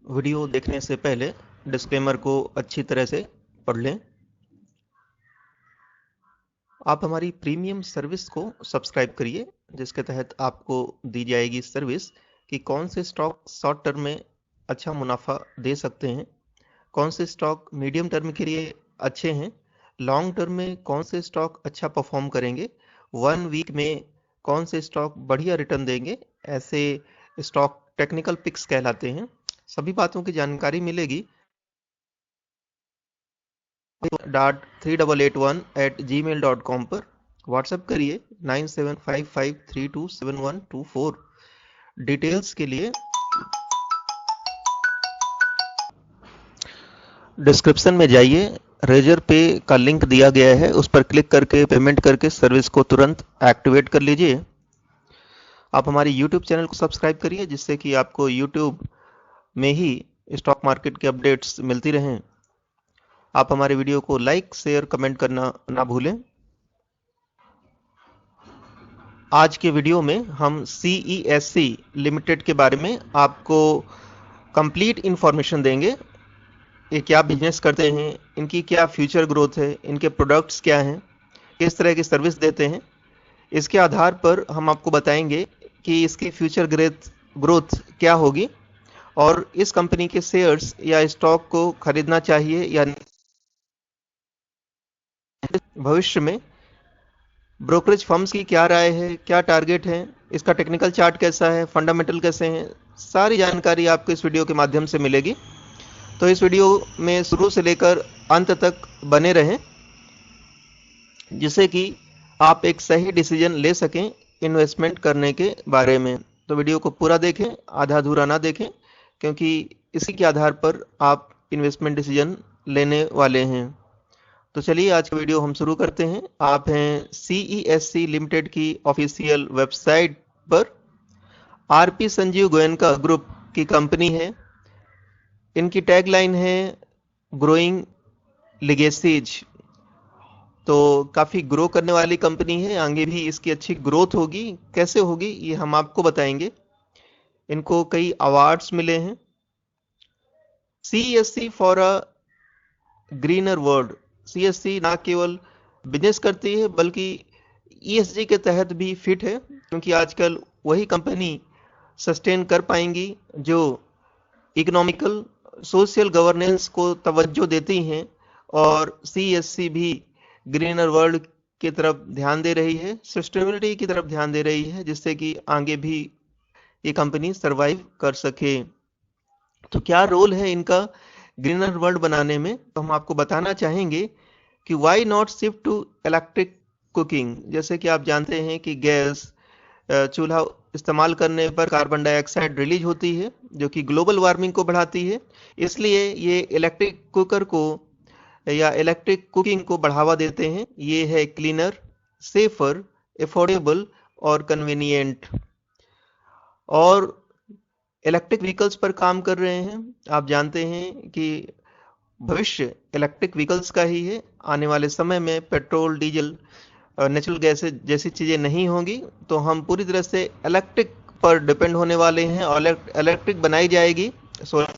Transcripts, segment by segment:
Video देखने से पहले डिस्क्लेमर को अच्छी तरह से पढ़ लें। आप हमारी प्रीमियम सर्विस को सब्सक्राइब करिए, जिसके तहत आपको दी जाएगी सर्विस कि कौन से स्टॉक शॉर्ट टर्म में अच्छा मुनाफा दे सकते हैं, कौन से स्टॉक मीडियम टर्म के लिए अच्छे हैं, लॉन्ग टर्म में कौन से स्टॉक अच्छा परफॉर्म करेंगे, 1 वीक में कौन से स्टॉक बढ़िया रिटर्न देंगे। ऐसे स्टॉक टेक्निकल पिक्स कहलाते हैं। सभी बातों की जानकारी मिलेगी .3881@gmail.com पर। व्हाट्सएप करिए 9755327124। डिटेल्स के लिए डिस्क्रिप्शन में जाइए, रेजर पे का लिंक दिया गया है, उस पर क्लिक करके पेमेंट करके सर्विस को तुरंत एक्टिवेट कर लीजिए। आप हमारी यूट्यूब चैनल को सब्सक्राइब करिए, जिससे कि आपको यूट्यूब में ही स्टॉक मार्केट के अपडेट्स मिलती रहें। आप हमारे वीडियो को लाइक शेयर कमेंट करना ना भूलें। आज के वीडियो में हम CESC लिमिटेड के बारे में आपको कंप्लीट इंफॉर्मेशन देंगे। ये क्या बिजनेस करते हैं, इनकी क्या फ्यूचर ग्रोथ है, इनके प्रोडक्ट्स क्या हैं, किस तरह की सर्विस देते हैं। इसके आधार पर हम आपको बताएंगे कि इसकी फ्यूचर ग्रोथ क्या होगी और इस कंपनी के शेयर्स या स्टॉक को खरीदना चाहिए या भविष्य में ब्रोकरेज फर्म्स की क्या राय है, क्या टारगेट है, इसका टेक्निकल चार्ट कैसा है, फंडामेंटल कैसे हैं। सारी जानकारी आपको इस वीडियो के माध्यम से मिलेगी। तो इस वीडियो में शुरू से लेकर अंत तक बने रहें, जिससे कि आप एक सही डिसीजन ले सकें इन्वेस्टमेंट करने के बारे में। तो वीडियो को पूरा देखें, आधा अधूरा ना देखें, क्योंकि इसी के आधार पर आप इन्वेस्टमेंट डिसीजन लेने वाले हैं। तो चलिए आज का वीडियो हम शुरू करते हैं। आप हैं CESC लिमिटेड की ऑफिशियल वेबसाइट पर। RP संजीव गोयनका ग्रुप की कंपनी है। इनकी टैगलाइन है ग्रोइंग लिगेसीज। तो काफ़ी ग्रो करने वाली कंपनी है, आगे भी इसकी अच्छी ग्रोथ होगी। कैसे होगी ये हम आपको बताएंगे। इनको कई अवार्ड्स मिले हैं। CESC for a greener world. CESC ना केवल बिजनेस करती है बल्कि ESG के तहत भी फिट है, क्योंकि आजकल वही कंपनी सस्टेन कर पाएंगी जो इकोनॉमिकल सोशल गवर्नेंस को तवज्जो देती हैं। और CESC भी ग्रीनर वर्ल्ड की तरफ ध्यान दे रही है, सस्टेनेबिलिटी की तरफ ध्यान दे रही है, जिससे कि आगे भी ये कंपनी सरवाइव कर सके। तो क्या रोल है इनका ग्रीनर वर्ल्ड बनाने में, तो हम आपको बताना चाहेंगे कि why not shift to electric cooking. जैसे कि आप जानते हैं कि गैस चूल्हा इस्तेमाल करने पर कार्बन डाइऑक्साइड रिलीज होती है, जो कि ग्लोबल वार्मिंग को बढ़ाती है। इसलिए ये इलेक्ट्रिक कुकर को या इलेक्ट्रिक कुकिंग को बढ़ावा देते हैं। ये है क्लीनर, सेफर, अफोर्डेबल और कन्वीनियंट। और इलेक्ट्रिक व्हीकल्स पर काम कर रहे हैं। आप जानते हैं कि भविष्य इलेक्ट्रिक व्हीकल्स का ही है। आने वाले समय में पेट्रोल, डीजल, नेचुरल गैस जैसी चीज़ें नहीं होंगी, तो हम पूरी तरह से इलेक्ट्रिक पर डिपेंड होने वाले हैं और इलेक्ट्रिक बनाई जाएगी। सोलर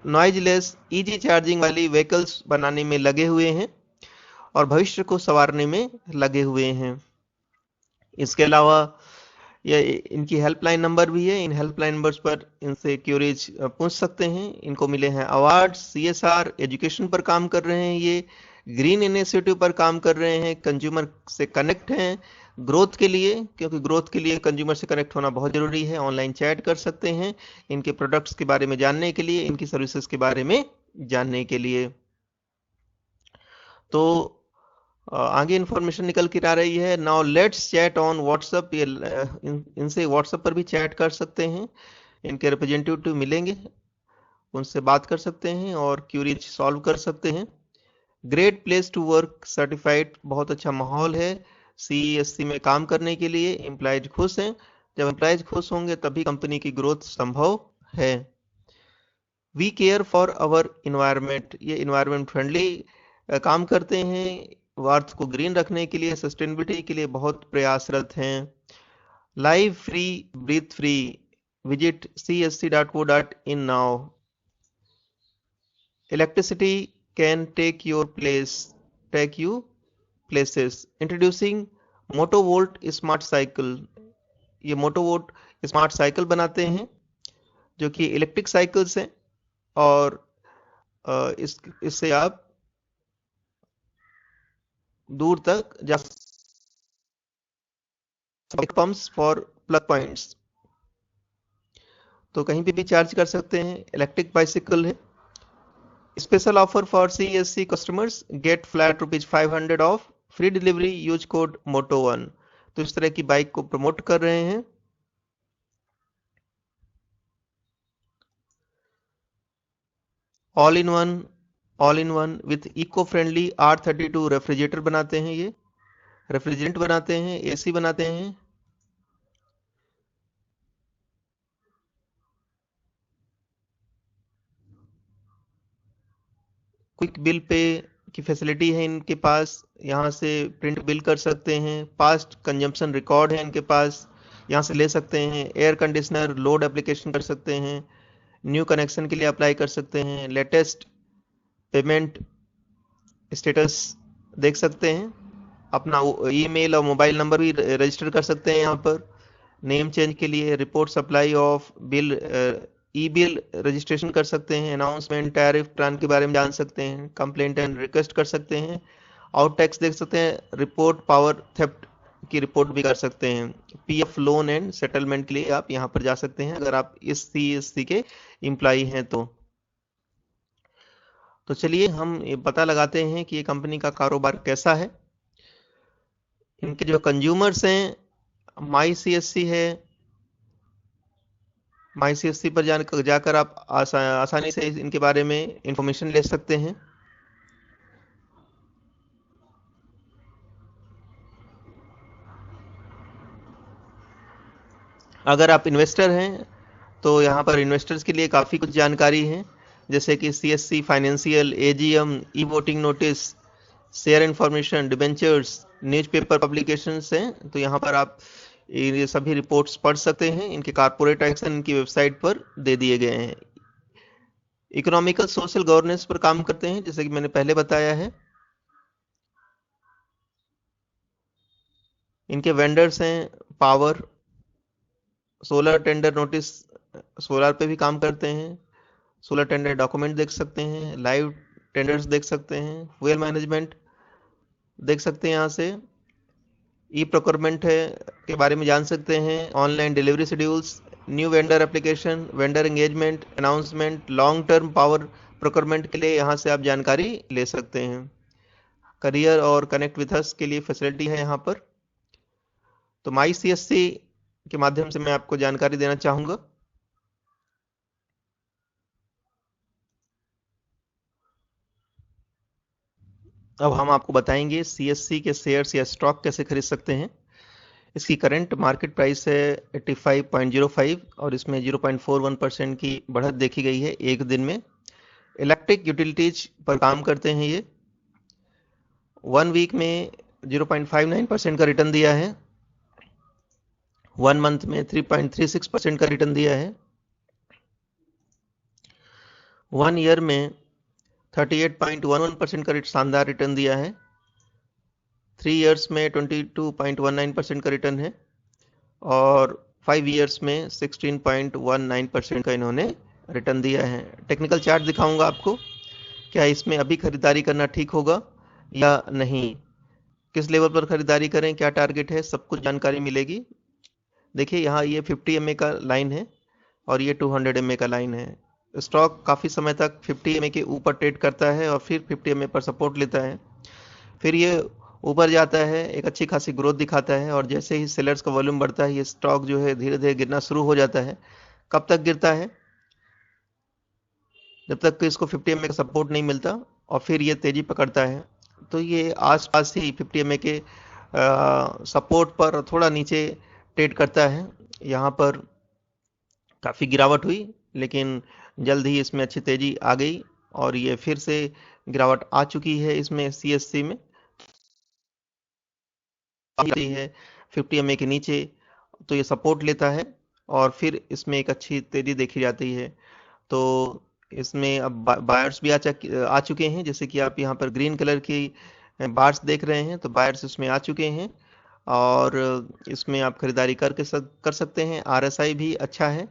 नॉइजलेस इजी चार्जिंग वाली व्हीकल्स बनाने में लगे हुए हैं और भविष्य को संवारने में लगे हुए हैं। इसके अलावा ये इनकी हेल्पलाइन नंबर भी है। इन हेल्पलाइन नंबर्स पर इनसे क्यूरीज पूछ सकते हैं। इनको मिले हैं अवार्ड। CSR एजुकेशन पर काम कर रहे हैं, ये ग्रीन इनिशिएटिव पर काम कर रहे हैं, कंज्यूमर से कनेक्ट हैं ग्रोथ के लिए, क्योंकि ग्रोथ के लिए कंज्यूमर से कनेक्ट होना बहुत ज़रूरी है। ऑनलाइन चैट कर सकते हैं इनके प्रोडक्ट्स के बारे में जानने के लिए, इनकी सर्विसेज के बारे में जानने के लिए। तो आगे इन्फॉर्मेशन निकल कर आ रही है। Now let's chat on WhatsApp. ये इनसे व्हाट्सएप पर भी चैट कर सकते हैं। इनके रिप्रेजेंटेटिव मिलेंगे, उनसे बात कर सकते हैं और क्यूरीज सॉल्व कर सकते हैं। Great place to work certified, बहुत अच्छा माहौल है CESC में काम करने के लिए। एम्प्लॉयज खुश हैं। जब एम्प्लॉयज खुश होंगे तभी कंपनी की ग्रोथ संभव है। We care for our environment, ये इन्वायरमेंट फ्रेंडली काम करते हैं। अर्थ को ग्रीन रखने के लिए, सस्टेनेबिलिटी के लिए बहुत प्रयासरत हैं। Live free, breathe free, visit csc.co.in now. Electricity can take you places. Introducing Motovolt Smart Cycle. ये मोटोवोल्ट स्मार्ट साइकिल बनाते हैं जो कि इलेक्ट्रिक साइकिल्स हैं और इससे आप दूर तक जा पंप्स फॉर प्लग पॉइंट्स, तो कहीं पे भी चार्ज कर सकते हैं। इलेक्ट्रिक बाइसिकल है। Special offer for CESC customers, get flat ₹500 off, free delivery, use code मोटो1। तो इस तरह की बाइक को प्रमोट कर रहे हैं। All in one with eco friendly R32 refrigerator बनाते हैं। ये रेफ्रिजरेंट बनाते हैं, AC बनाते हैं। क्विक बिल पे की फैसिलिटी है इनके पास, यहाँ से प्रिंट बिल कर सकते हैं। पास्ट कंजम्पशन रिकॉर्ड है इनके पास, यहाँ से ले सकते हैं। एयर कंडीशनर लोड एप्लीकेशन कर सकते हैं, न्यू कनेक्शन के लिए अप्लाई कर सकते हैं। लेटेस्ट पेमेंट स्टेटस देख सकते हैं। अपना ईमेल और मोबाइल नंबर भी रजिस्टर कर सकते हैं यहाँ पर। नेम चेंज के लिए report supply of bill, E bill registration कर सकते हैं। अनाउंसमेंट, टैरिफ प्लान के बारे में जान सकते हैं। कंप्लेंट एंड रिक्वेस्ट कर सकते हैं। आउट टैक्स देख सकते हैं। रिपोर्ट पावर थेफ्ट की रिपोर्ट भी कर सकते हैं। PF लोन एंड सेटलमेंट के लिए आप यहाँ पर जा सकते हैं अगर आप इस CESC के एम्प्लॉई हैं तो चलिए हम ये पता लगाते हैं कि ये कंपनी का कारोबार कैसा है। इनके जो कंज्यूमर्स हैं, माई CSC है। माई CSC पर जाकर आप आसानी से इनके बारे में इंफॉर्मेशन ले सकते हैं। अगर आप इन्वेस्टर हैं तो यहाँ पर इन्वेस्टर्स के लिए काफ़ी कुछ जानकारी है, जैसे कि CSC financial, AGM, e voting notice, share information, debentures, newspaper publications हैं। तो यहाँ पर आप ये सभी रिपोर्ट्स पढ़ सकते हैं। इनके कारपोरेट एक्शन इनकी वेबसाइट पर दे दिए गए हैं। इकोनॉमिकल सोशल गवर्नेंस पर काम करते हैं, जैसे कि मैंने पहले बताया है। इनके वेंडर्स हैं power, solar tender notice, solar पे भी काम करते हैं। सोलर टेंडर डॉक्यूमेंट देख सकते हैं। लाइव टेंडर्स देख सकते हैं। फ्यूल मैनेजमेंट देख सकते हैं यहाँ से। ई प्रोक्योरमेंट है के बारे में जान सकते हैं। Online delivery schedules, new vendor application, vendor engagement, announcement, long term power procurement के लिए यहाँ से आप जानकारी ले सकते हैं। करियर और कनेक्ट विथ अस के लिए फैसिलिटी है यहाँ पर। तो माई CSC के माध्यम से मैं आपको जानकारी देना चाहूँगा। अब हम आपको बताएंगे CSC के शेयर्स या स्टॉक कैसे खरीद सकते हैं। इसकी करंट मार्केट प्राइस है 85.05 और इसमें 0.41% की बढ़त देखी गई है एक दिन में। इलेक्ट्रिक यूटिलिटीज पर काम करते हैं ये। 1 वीक में 0.59% का रिटर्न दिया है। 1 मंथ में 3.36% का रिटर्न दिया है। 1 ईयर में 38.11% का शानदार रिटर्न दिया है। 3 इयर्स में 22.19% का रिटर्न है और 5 इयर्स में 16.19% का इन्होंने रिटर्न दिया है। टेक्निकल चार्ट दिखाऊंगा आपको। क्या इसमें अभी खरीदारी करना ठीक होगा या नहीं, किस लेवल पर खरीदारी करें, क्या टारगेट है, सब कुछ जानकारी मिलेगी। देखिए यहाँ ये 50 MA का लाइन है और ये 200 MA का लाइन है। स्टॉक काफ़ी समय तक 50 MA के ऊपर ट्रेड करता है और फिर 50 MA पर सपोर्ट लेता है, फिर ये ऊपर जाता है, एक अच्छी खासी ग्रोथ दिखाता है और जैसे ही सेलर्स का वॉल्यूम बढ़ता है ये स्टॉक जो है धीरे धीरे गिरना शुरू हो जाता है। कब तक गिरता है? जब तक कि इसको 50 MA का सपोर्ट नहीं मिलता और फिर ये तेजी पकड़ता है। तो ये आसपास ही 50 MA के सपोर्ट पर थोड़ा नीचे ट्रेड करता है। यहाँ पर काफ़ी गिरावट हुई लेकिन जल्द ही इसमें अच्छी तेजी आ गई और ये फिर से गिरावट आ चुकी है इसमें CSC में है 50 MA के नीचे। तो ये सपोर्ट लेता है और फिर इसमें एक अच्छी तेजी देखी जाती है। तो इसमें अब बायर्स भी आ चुके हैं, जैसे कि आप यहाँ पर ग्रीन कलर की बार्स देख रहे हैं, तो बायर्स इसमें आ चुके हैं और इसमें आप खरीदारी कर सकते हैं। आरएसआई भी अच्छा है,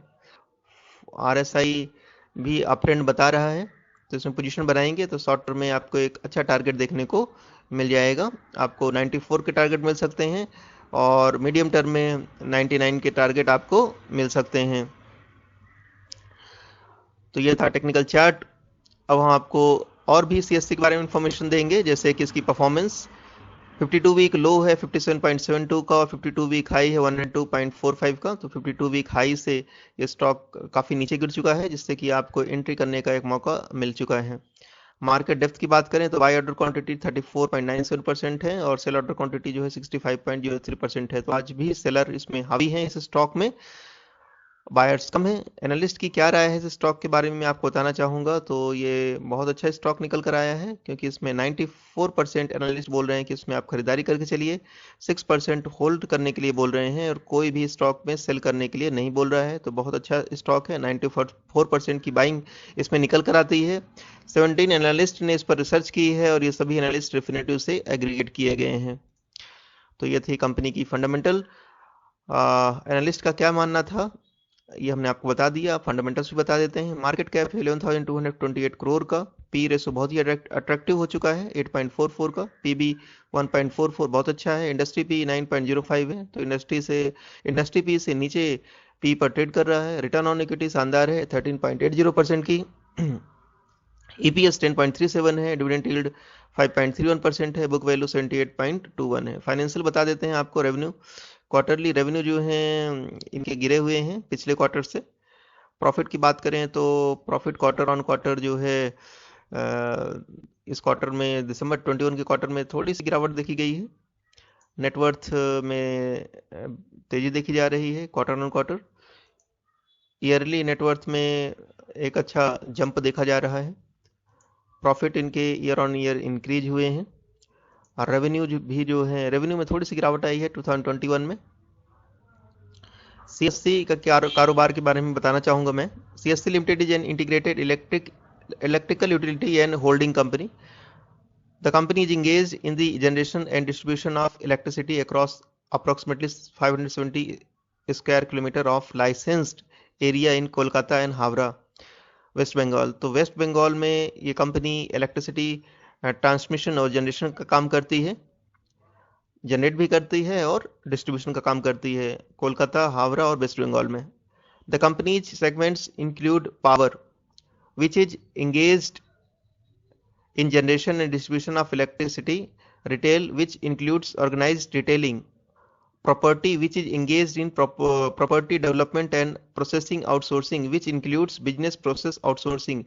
आरएसआई भी अप ट्रेंड बता रहा है, तो इसमें पोजीशन बनाएंगे तो शॉर्ट टर्म में आपको एक अच्छा टारगेट देखने को मिल जाएगा। आपको 94 के टारगेट मिल सकते हैं और मीडियम टर्म में 99 के टारगेट आपको मिल सकते हैं। तो ये था टेक्निकल चार्ट। अब हम आपको और भी सीएससी के बारे में इंफॉर्मेशन देंगे, जैसे कि इसकी परफॉर्मेंस 52 वीक लो है 57.72 का और 52 वीक हाई है 102.45 का। तो 52 वीक हाई से ये स्टॉक काफ़ी नीचे गिर चुका है, जिससे कि आपको एंट्री करने का एक मौका मिल चुका है। मार्केट डेप्थ की बात करें तो बाय ऑर्डर क्वांटिटी 34.97% है और सेल ऑर्डर क्वांटिटी जो है 65.03% है। तो आज भी सेलर इसमें हावी है इस स्टॉक में, बायर्स कम है। एनालिस्ट की क्या राय है इस स्टॉक के बारे में मैं आपको बताना चाहूँगा। तो ये बहुत अच्छा स्टॉक निकल कर आया है, क्योंकि इसमें 94% एनालिस्ट बोल रहे हैं कि इसमें आप खरीदारी करके चलिए, 6% होल्ड करने के लिए बोल रहे हैं और कोई भी स्टॉक में सेल करने के लिए नहीं बोल रहा है। तो बहुत अच्छा स्टॉक है, 94% की बाइंग इसमें निकल कर आती है। 17 एनालिस्ट ने इस पर रिसर्च की है और ये सभी एनालिस्ट रिफिनेटिव से एग्रीगेट किए गए हैं। तो ये थी कंपनी की फंडामेंटल। एनालिस्ट का क्या मानना था ये हमने आपको बता दिया। फंडामेंटल्स भी बता देते हैं। मार्केट कैप 11,228 करोड़ का, पी रेशो बहुत ही अट्रैक्टिव हो चुका है 8.44 का, पीबी 1.44 बहुत अच्छा है। इंडस्ट्री पी 9.05 है, तो इंडस्ट्री पी से नीचे पी पर ट्रेड कर रहा है। रिटर्न ऑन इक्विटी शानदार है 13.80% की। ईपीएस 10.37 है, डिविडेंड यील्ड 5.31% है, बुक वैल्यू 78.21 है। फाइनेंशियल बता देते हैं आपको। रेवेन्यू, क्वार्टरली रेवेन्यू जो हैं इनके गिरे हुए हैं पिछले क्वार्टर से। प्रॉफिट की बात करें तो प्रॉफिट क्वार्टर ऑन क्वार्टर जो है इस क्वार्टर में दिसंबर 21 के क्वार्टर में थोड़ी सी गिरावट देखी गई है। नेटवर्थ में तेजी देखी जा रही है quarter on quarter. Yearly net worth में एक अच्छा जंप देखा जा रहा है। प्रॉफिट इनके ईयर ऑन ईयर इंक्रीज हुए हैं और रेवेन्यू भी जो है, रेवेन्यू में थोड़ी सी गिरावट आई है 2021 में। सीएससी का कारोबार के बारे में बताना चाहूँगा मैं। CSC limited is an integrated electrical utility and holding company. The company is engaged in the generation and distribution of electricity across approximately 570 square kilometer of licensed area in Kolkata and Havra, West Bengal. तो West Bengal में ये company electricity transmission और generation का काम करती है, generate भी करती है और डिस्ट्रीब्यूशन का काम करती है कोलकाता, हावड़ा और वेस्ट बंगाल में। The companies segments include power which is engaged in generation and distribution of electricity, retail which includes organized retailing, property which is engaged in property development and processing outsourcing which includes business process outsourcing.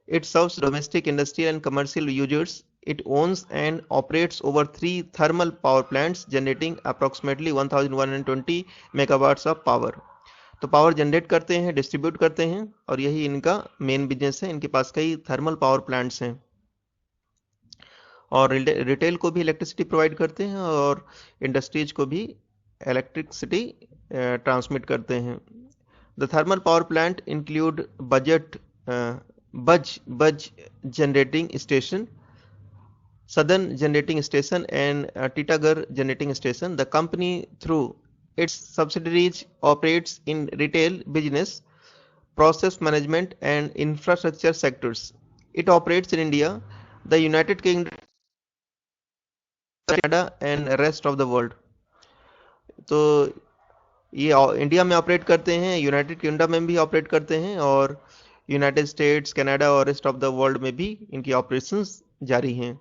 It serves domestic, industrial and commercial users. It owns and operates over 3 thermal power plants generating approximately 1120 megawatts of power. तो power generate करते हैं, distribute करते हैं और यही इनका main business है। इनके पास कई थर्मल पावर प्लांट्स हैं और रिटेल को भी इलेक्ट्रिसिटी प्रोवाइड करते हैं और इंडस्ट्रीज को भी इलेक्ट्रिसिटी ट्रांसमिट करते हैं। The thermal power plant include Budge generating station, southern generating station and Titagarh generating station. The company through its subsidiaries operates in retail business, process management and infrastructure sectors. It operates in India, the United Kingdom, Canada and rest of the world. तो ये India में operate करते हैं, United kingdom में भी operate करते हैं और यूनाइटेड स्टेट्स, कनाडा और रेस्ट ऑफ द वर्ल्ड में भी इनकी ऑपरेशंस जारी हैं।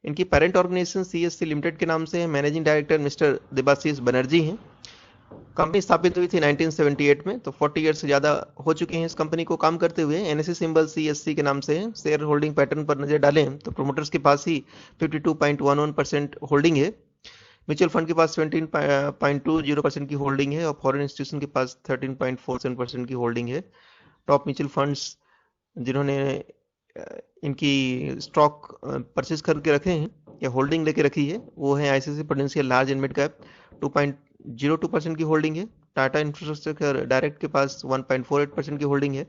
इनकी पेरेंट ऑर्गेनाइजेशन सीएससी लिमिटेड के नाम से है। Managing director mister Debashish Banerjee हैं। कंपनी स्थापित हुई थी 1978 में, तो 40 ईयर से ज़्यादा हो चुके हैं इस कंपनी को काम करते हुए। एनएससी सिंबल सीएससी के नाम से है। शेयर होल्डिंग पैटर्न पर नजर डालें तो प्रोमोटर्स के पास ही 52.11% होल्डिंग है, म्यूचुअल फंड के पास 17.20% की होल्डिंग है और फॉरेन इंस्टीट्यूशन के पास 13.47% की होल्डिंग है। टॉप म्यूचुअल फंड्स जिन्होंने इनकी स्टॉक परचेज करके रखे हैं या होल्डिंग लेके रखी है वो है ICICI prudential large and mid cap, 2.02% की होल्डिंग है। टाटा इंफ्रास्ट्रक्चर डायरेक्ट के पास 1.48% की होल्डिंग है।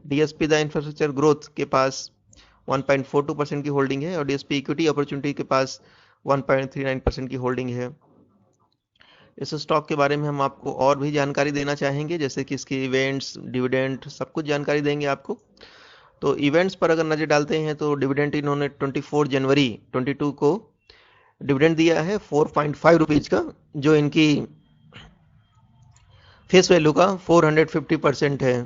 डीएसपी द इंफ्रास्ट्रक्चर ग्रोथ के पास 1.42% की होल्डिंग है और डीएसपी इक्विटी अपॉर्चुनिटी के पास 1.39% की होल्डिंग है। इस स्टॉक के बारे में हम आपको और भी जानकारी देना चाहेंगे, जैसे कि इसके इवेंट्स, डिविडेंड, सब कुछ जानकारी देंगे आपको। तो इवेंट्स पर अगर नजर डालते हैं तो डिविडेंड इन्होंने 24 जनवरी 22 को डिविडेंड दिया है 4.5 रुपीज का, जो इनकी फेस वैल्यू का 450% है।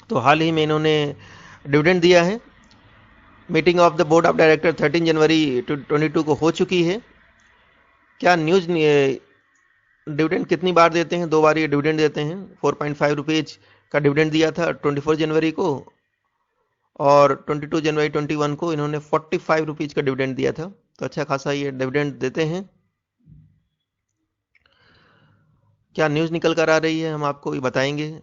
तो हाल ही में इन्होंने डिविडेंड दिया है। Meeting of the board of director 13 जनवरी 22 को हो चुकी है। क्या न्यूज, डिविडेंड कितनी बार देते हैं? 2 बार ये डिविडेंड देते हैं। 4.5 रुपीज का डिविडेंड दिया था 24 जनवरी को और 22 जनवरी 21 को इन्होंने 45 रुपीज का डिविडेंड दिया था। तो अच्छा खासा ये डिविडेंड देते हैं। क्या न्यूज निकल कर आ रही है, हम आपको ये बताएंगे।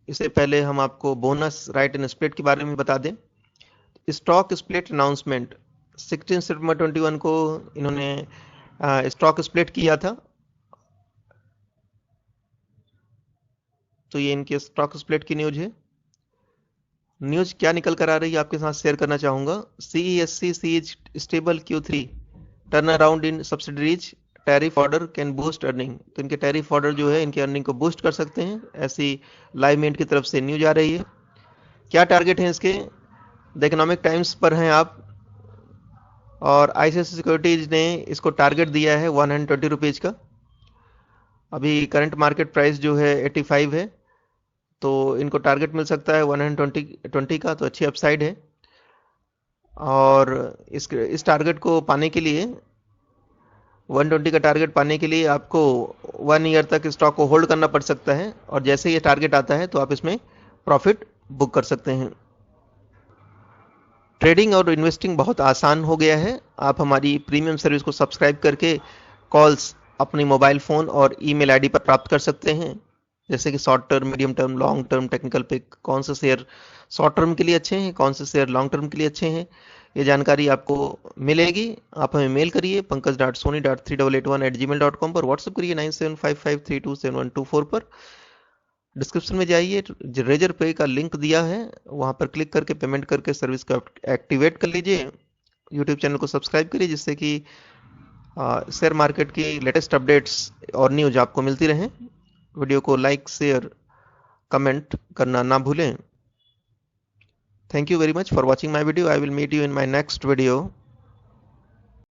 इससे पहले हम आपको बोनस राइट एंड स्प्लिट के बारे में बता दें। स्टॉक स्प्लिट अनाउंसमेंट 16 सितंबर 21 को इन्होंने स्टॉक स्प्लिट किया था। तो ये इनके स्टॉक स्प्लिट की न्यूज है। न्यूज क्या निकल कर आ रही है आपके साथ शेयर करना चाहूंगा। CESC sees stable Q3 turn around in subsidiaries, tariff order can boost earning. तो इनके टैरिफ ऑर्डर जो है इनके अर्निंग को बूस्ट कर सकते हैं, ऐसी लाइव मिंट की तरफ से न्यूज आ रही है। क्या टारगेट है इसके? द इकोनॉमिक टाइम्स पर हैं आप और आईसीआईसीआई सिक्योरिटीज ने इसको टारगेट दिया है 120 रुपीज का। अभी करंट मार्केट प्राइस जो है 85 है, तो इनको टारगेट मिल सकता है 120 का, तो अच्छी अपसाइड है। और इस टारगेट को पाने के लिए, 120 का टारगेट पाने के लिए आपको 1 ईयर तक स्टॉक को होल्ड करना पड़ सकता है और जैसे ये टारगेट आता है तो आप इसमें प्रॉफिट बुक कर सकते हैं। ट्रेडिंग और इन्वेस्टिंग बहुत आसान हो गया है। आप हमारी प्रीमियम सर्विस को सब्सक्राइब करके कॉल्स अपनी मोबाइल फ़ोन और ईमेल आईडी पर प्राप्त कर सकते हैं, जैसे कि short term, medium term, long term technical pick, कौन से शेयर शॉर्ट टर्म के लिए अच्छे हैं, कौन से शेयर लॉन्ग टर्म के लिए अच्छे हैं, ये जानकारी आपको मिलेगी। आप हमें मेल करिए pankaj.soni.3881@gmail.com पर, व्हाट्सएप करिए 9755327124 पर। डिस्क्रिप्शन में जाइए, रेजर पे का लिंक दिया है, वहां पर क्लिक करके पेमेंट करके सर्विस को एक्टिवेट कर लीजिए। यूट्यूब चैनल को सब्सक्राइब करिए जिससे कि शेयर मार्केट की लेटेस्ट अपडेट्स और न्यूज आपको मिलती रहें। वीडियो को लाइक, शेयर, कमेंट करना ना भूलें। Thank you very much for watching my video. I will meet you in my next video.